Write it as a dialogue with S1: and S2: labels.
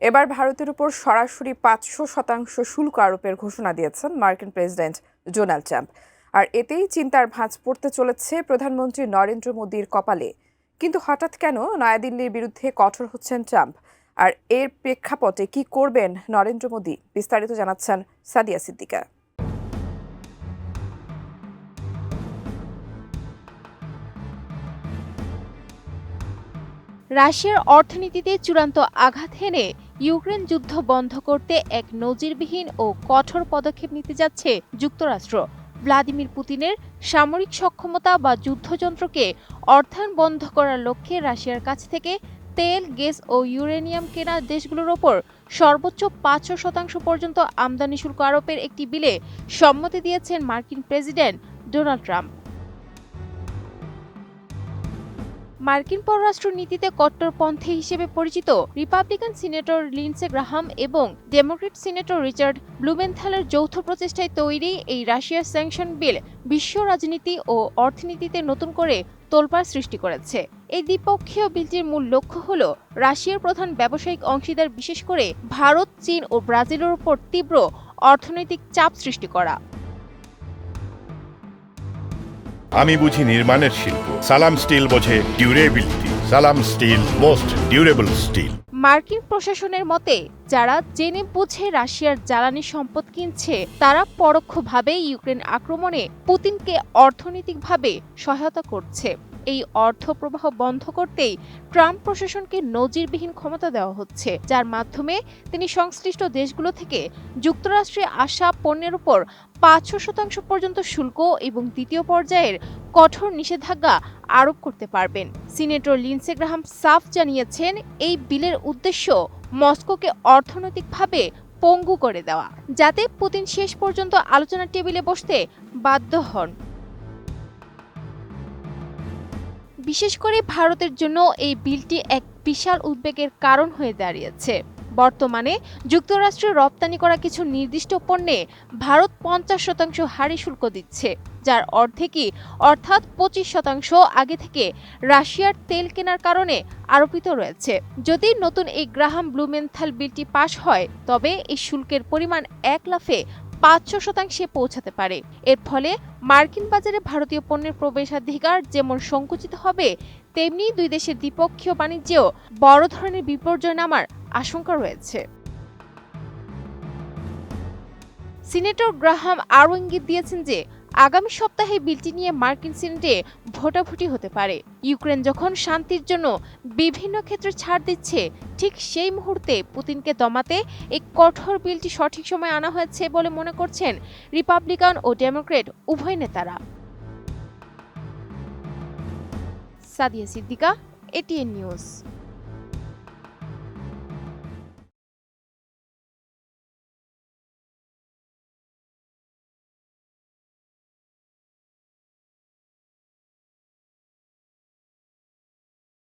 S1: এবার ভারতের উপর সরাসরি ৫০০% শুল্ক আরোপের ঘোষণা দিয়েছেন মার্কিন প্রেসিডেন্ট ডোনাল্ড ট্রাম্প। আর এতেই চিন্তার ভাঁজ পড়তে চলেছে প্রধানমন্ত্রী নরেন্দ্র মোদীর কপালে। কিন্তু হঠাৎ কেন নয়াদিল্লির বিরুদ্ধে কঠোর হচ্ছেন ট্রাম্প? আর এর প্রেক্ষাপটে কি করবেন নরেন্দ্র মোদী? বিস্তারিত জানাচ্ছেন সাদিয়া সিদ্দিকা।
S2: রাশিয়ার অর্থনীতিতে চূড়ান্ত আঘাত হেনে ইউক্রেন যুদ্ধ বন্ধ করতে এক নজিরবিহীন ও কঠোর পদক্ষেপ নিতে যাচ্ছে যুক্তরাষ্ট্র। ভ্লাদিমির পুতিনের সামরিক সক্ষমতা বা যুদ্ধযন্ত্রকে অর্থায়ন বন্ধ করার লক্ষ্যে রাশিয়ার কাছ থেকে তেল, গ্যাস ও ইউরেনিয়াম কেনা দেশগুলোর ওপর সর্বোচ্চ ৫০০% পর্যন্ত আমদানি শুল্ক আরোপের একটি বিলে সম্মতি দিয়েছেন মার্কিন প্রেসিডেন্ট ডোনাল্ড ট্রাম্প। মার্কিন পররাষ্ট্র নীতিতে কট্টরপন্থী হিসেবে পরিচিত রিপাবলিকান সিনেটর লিন্ডসে গ্রাহাম এবং ডেমোক্র্যাট সিনেটর রিচার্ড ব্লুমেনথালের যৌথ প্রচেষ্টায় তৈরি এই রাশিয়ার স্যাংশন বিল বিশ্ব রাজনীতি ও অর্থনীতিতে নতুন করে তোলপাড় সৃষ্টি করেছে। এই দ্বিপক্ষীয় বিলটির মূল লক্ষ্য হল রাশিয়ার প্রধান ব্যবসায়িক অংশীদার বিশেষ করে ভারত, চীন ও ব্রাজিলের উপর তীব্র অর্থনৈতিক চাপ সৃষ্টি করা।
S3: আমি বুঝি নির্মাণের শিল্প, সালাম স্টিল বোঝে ডিউরেবিলিটি। সালাম স্টিল, মোস্ট ডিউরেবল স্টিল।
S2: মার্কিন প্রশাসনের মতে, যারা জেনে বুঝে রাশিয়ার জ্বালানি সম্পদ কিনছে তারা পরোক্ষভাবে ইউক্রেন আক্রমণে পুতিনকে অর্থনৈতিকভাবে সহায়তা করছে। এই অর্থ প্রবাহ বন্ধ করতেই ট্রাম্প প্রশাসনকে নজিরবিহীন ক্ষমতা দেওয়া হচ্ছে, যার মাধ্যমে তিনি সংশ্লিষ্ট দেশগুলো থেকে যুক্তরাষ্ট্রে আসা পণ্যের উপর ৫০০% পর্যন্ত শুল্ক এবং দ্বিতীয় পর্যায়ের কঠোর নিষেধাজ্ঞা আরোপ করতে পারবেন। সিনেটর লিন্ডসে গ্রাহাম সাফ জানিয়েছেন, এই বিলের উদ্দেশ্য মস্কোকে অর্থনৈতিকভাবে পঙ্গু করে দেওয়া, যাতে পুতিন শেষ পর্যন্ত আলোচনার টেবিলে বসতে বাধ্য হন। বিশেষ করে ভারতের জন্য এই বিলটি এক বিশাল উদ্বেগের কারণ হয়ে দাঁড়িয়েছে। বর্তমানে যুক্তরাষ্ট্রে রপ্তানি করা কিছু নির্দিষ্ট পণ্যে ভারত ৫০% হারে শুল্ক দিচ্ছে, যার অর্ধেকই অর্থাৎ ২৫% আগে থেকে রাশিয়ার তেল কেনার কারণে আরোপিত রয়েছে। যদি নতুন এই গ্রাহাম ব্লুমেনথাল বিলটি পাশ হয়, তবে এই শুল্কের পরিমাণ এক লাফে ৫০০% পৌঁছাতে পারে। এর ফলে মার্কিন বাজারে ভারতীয় পণ্যের প্রবেশাধিকার যেমন সংকুচিত হবে, তেমনি দুই দেশের দ্বিপক্ষীয় বাণিজ্যেও বড় ধরনের বিপর্যয় নামার আশঙ্কা রয়েছে। সিনেটর গ্রাহাম আরও ইঙ্গিত দিয়েছেন যে আগামী সপ্তাহে বিলটি নিয়ে মার্কিন সিনেটে ভোটাভুটি হতে পারে। ইউক্রেন যখন শান্তির জন্য বিভিন্ন ক্ষেত্রে ছাড় দিচ্ছে, ঠিক সেই মুহূর্তে পুতিনকে দমাতে এই কঠোর বিলটি সঠিক সময় আনা হয়েছে বলে মনে করছেন রিপাবলিকান ও ডেমোক্রেট উভয় নেতারা। Sadia Siddika, ATN news.